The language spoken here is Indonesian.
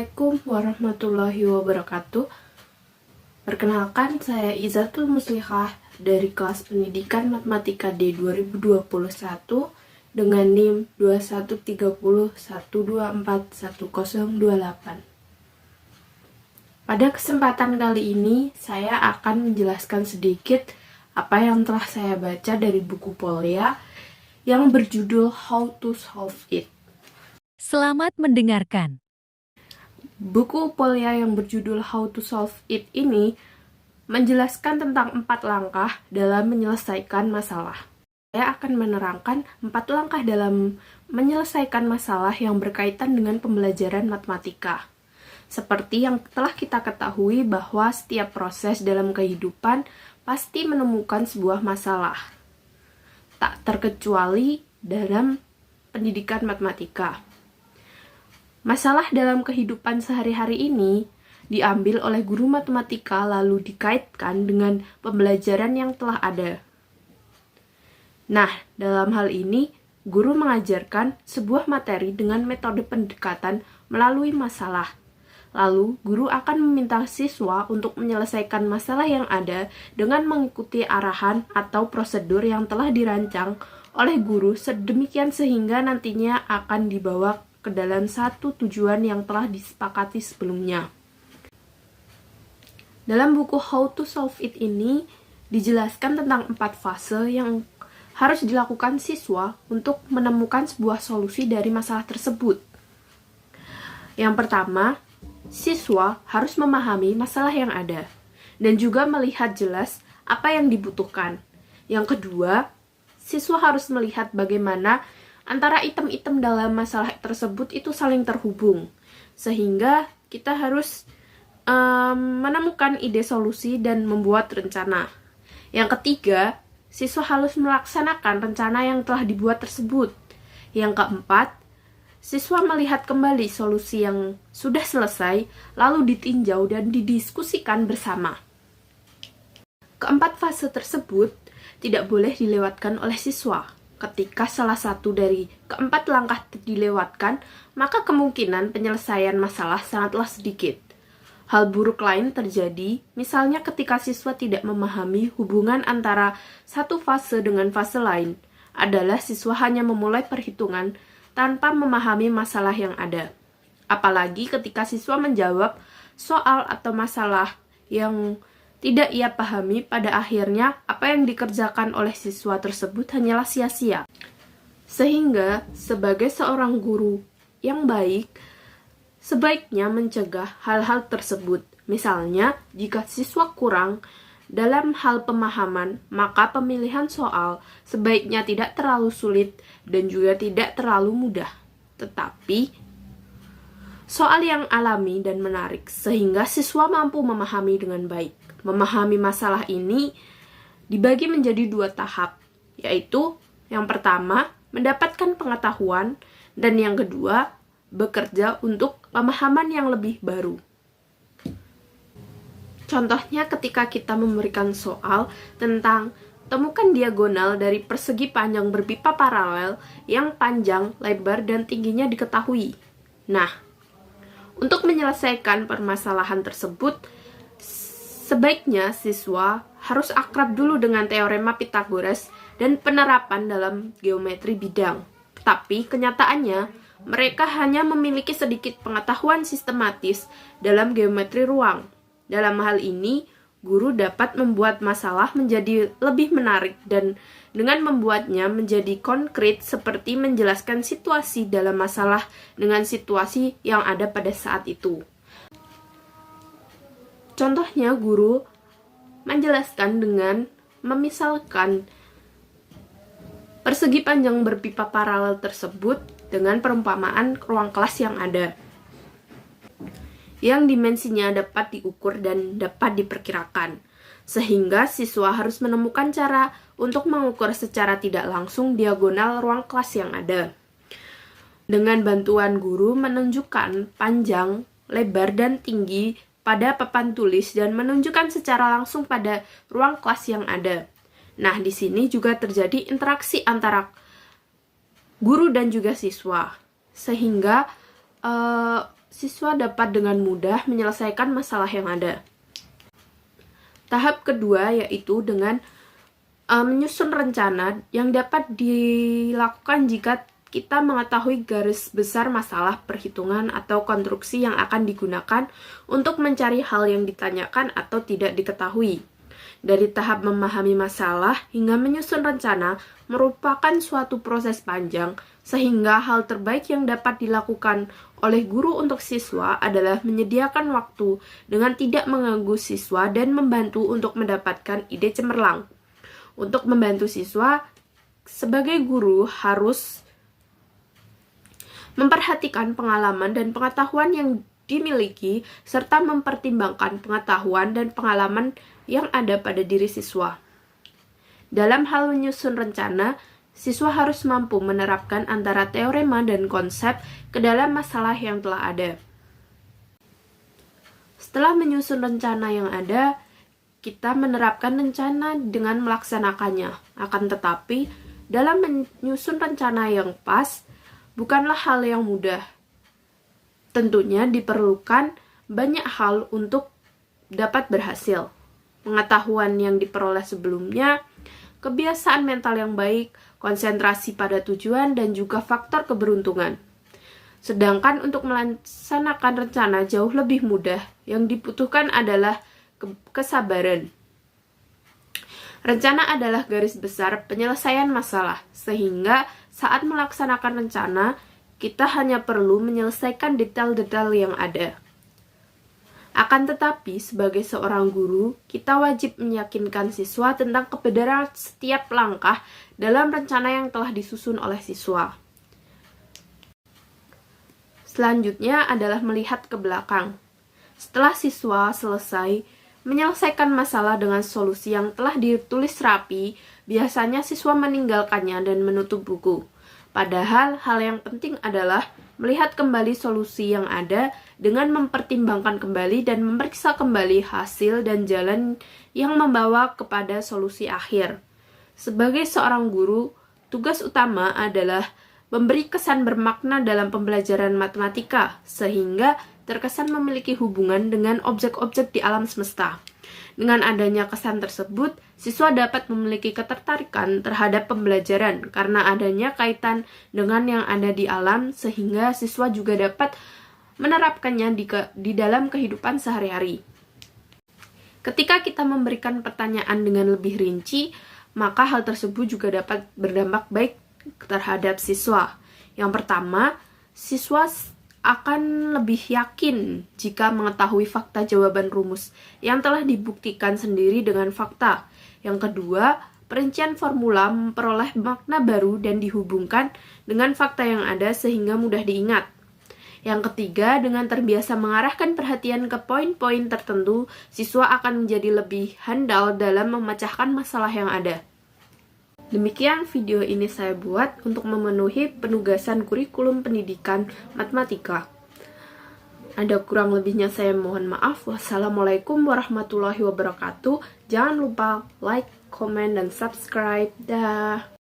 Assalamualaikum warahmatullahi wabarakatuh. Perkenalkan, saya Izatul Muslihah dari kelas pendidikan matematika D 2021 dengan NIM 213012410028. Pada kesempatan kali ini, saya akan menjelaskan sedikit apa yang telah saya baca dari buku Polya yang berjudul How to Solve It. Selamat mendengarkan. Buku Polya yang berjudul How to Solve It ini menjelaskan tentang 4 langkah dalam menyelesaikan masalah. Saya akan menerangkan 4 langkah dalam menyelesaikan masalah yang berkaitan dengan pembelajaran matematika. Seperti yang telah kita ketahui bahwa setiap proses dalam kehidupan pasti menemukan sebuah masalah. Tak terkecuali dalam pendidikan matematika. Masalah dalam kehidupan sehari-hari ini diambil oleh guru matematika lalu dikaitkan dengan pembelajaran yang telah ada. Nah, dalam hal ini, guru mengajarkan sebuah materi dengan metode pendekatan melalui masalah. Lalu, guru akan meminta siswa untuk menyelesaikan masalah yang ada dengan mengikuti arahan atau prosedur yang telah dirancang oleh guru sedemikian sehingga nantinya akan dibawa ke dalam satu tujuan yang telah disepakati sebelumnya. Dalam buku How to Solve It ini dijelaskan tentang 4 fase yang harus dilakukan siswa untuk menemukan sebuah solusi dari masalah tersebut. Yang pertama, siswa harus memahami masalah yang ada dan juga melihat jelas apa yang dibutuhkan. Yang kedua, siswa harus melihat bagaimana antara item-item dalam masalah tersebut itu saling terhubung, sehingga kita harus menemukan ide solusi dan membuat rencana. Yang ketiga, siswa harus melaksanakan rencana yang telah dibuat tersebut. Yang keempat, siswa melihat kembali solusi yang sudah selesai, lalu ditinjau dan didiskusikan bersama. Keempat fase tersebut tidak boleh dilewatkan oleh siswa. Ketika salah satu dari keempat langkah dilewatkan, maka kemungkinan penyelesaian masalah sangatlah sedikit. Hal buruk lain terjadi, misalnya ketika siswa tidak memahami hubungan antara satu fase dengan fase lain, adalah siswa hanya memulai perhitungan tanpa memahami masalah yang ada. Apalagi ketika siswa menjawab soal atau masalah yang tidak ia pahami, pada akhirnya apa yang dikerjakan oleh siswa tersebut hanyalah sia-sia. Sehingga, sebagai seorang guru yang baik, sebaiknya mencegah hal-hal tersebut. Misalnya, jika siswa kurang dalam hal pemahaman, maka pemilihan soal sebaiknya tidak terlalu sulit dan juga tidak terlalu mudah. Tetapi, soal yang alami dan menarik, sehingga siswa mampu memahami dengan baik. Memahami masalah ini dibagi menjadi 2 tahap, yaitu yang pertama, mendapatkan pengetahuan, dan yang kedua, bekerja untuk pemahaman yang lebih baru. Contohnya ketika kita memberikan soal tentang temukan diagonal dari persegi panjang berpipa paralel yang panjang, lebar, dan tingginya diketahui. Nah, untuk menyelesaikan permasalahan tersebut, sebaiknya siswa harus akrab dulu dengan teorema Pythagoras dan penerapan dalam geometri bidang. Tapi kenyataannya, mereka hanya memiliki sedikit pengetahuan sistematis dalam geometri ruang. Dalam hal ini, guru dapat membuat masalah menjadi lebih menarik dan dengan membuatnya menjadi konkret seperti menjelaskan situasi dalam masalah dengan situasi yang ada pada saat itu. Contohnya, guru menjelaskan dengan memisalkan persegi panjang berpipa paralel tersebut dengan perumpamaan ruang kelas yang ada, yang dimensinya dapat diukur dan dapat diperkirakan, sehingga siswa harus menemukan cara untuk mengukur secara tidak langsung diagonal ruang kelas yang ada. Dengan bantuan guru menunjukkan panjang, lebar, dan tinggi pada papan tulis dan menunjukkan secara langsung pada ruang kelas yang ada. Nah, di sini juga terjadi interaksi antara guru dan juga siswa, sehingga siswa dapat dengan mudah menyelesaikan masalah yang ada. Tahap kedua yaitu dengan menyusun rencana yang dapat dilakukan jika kita mengetahui garis besar masalah, perhitungan, atau konstruksi yang akan digunakan untuk mencari hal yang ditanyakan atau tidak diketahui. Dari tahap memahami masalah hingga menyusun rencana merupakan suatu proses panjang, sehingga hal terbaik yang dapat dilakukan oleh guru untuk siswa adalah menyediakan waktu dengan tidak mengganggu siswa dan membantu untuk mendapatkan ide cemerlang. Untuk membantu siswa, sebagai guru harus memperhatikan pengalaman dan pengetahuan yang dimiliki, serta mempertimbangkan pengetahuan dan pengalaman yang ada pada diri siswa. Dalam hal menyusun rencana, siswa harus mampu menerapkan antara teorema dan konsep ke dalam masalah yang telah ada. Setelah menyusun rencana yang ada, kita menerapkan rencana dengan melaksanakannya. Akan tetapi, dalam menyusun rencana yang pas, bukanlah hal yang mudah. Tentunya diperlukan banyak hal untuk dapat berhasil. Pengetahuan yang diperoleh sebelumnya, kebiasaan mental yang baik, konsentrasi pada tujuan, dan juga faktor keberuntungan. Sedangkan untuk melaksanakan rencana jauh lebih mudah, yang dibutuhkan adalah kesabaran. Rencana adalah garis besar penyelesaian masalah, sehingga saat melaksanakan rencana, kita hanya perlu menyelesaikan detail-detail yang ada. Akan tetapi, sebagai seorang guru, kita wajib meyakinkan siswa tentang kebenaran setiap langkah dalam rencana yang telah disusun oleh siswa. Selanjutnya adalah melihat ke belakang. Setelah siswa selesai menyelesaikan masalah dengan solusi yang telah ditulis rapi, biasanya siswa meninggalkannya dan menutup buku. Padahal, hal yang penting adalah melihat kembali solusi yang ada dengan mempertimbangkan kembali dan memeriksa kembali hasil dan jalan yang membawa kepada solusi akhir. Sebagai seorang guru, tugas utama adalah memberi kesan bermakna dalam pembelajaran matematika, sehingga terkesan memiliki hubungan dengan objek-objek di alam semesta. Dengan adanya kesan tersebut, siswa dapat memiliki ketertarikan terhadap pembelajaran karena adanya kaitan dengan yang ada di alam, sehingga siswa juga dapat menerapkannya di dalam kehidupan sehari-hari. Ketika kita memberikan pertanyaan dengan lebih rinci, maka hal tersebut juga dapat berdampak baik terhadap siswa. Yang pertama, siswa akan lebih yakin jika mengetahui fakta jawaban rumus yang telah dibuktikan sendiri dengan fakta. Yang kedua, perincian formula memperoleh makna baru dan dihubungkan dengan fakta yang ada sehingga mudah diingat. Yang ketiga, dengan terbiasa mengarahkan perhatian ke poin-poin tertentu, siswa akan menjadi lebih handal dalam memecahkan masalah yang ada. Demikian video ini saya buat untuk memenuhi penugasan kurikulum pendidikan matematika. Ada kurang lebihnya saya mohon maaf. Wassalamualaikum warahmatullahi wabarakatuh. Jangan lupa like, comment, dan subscribe. Dah.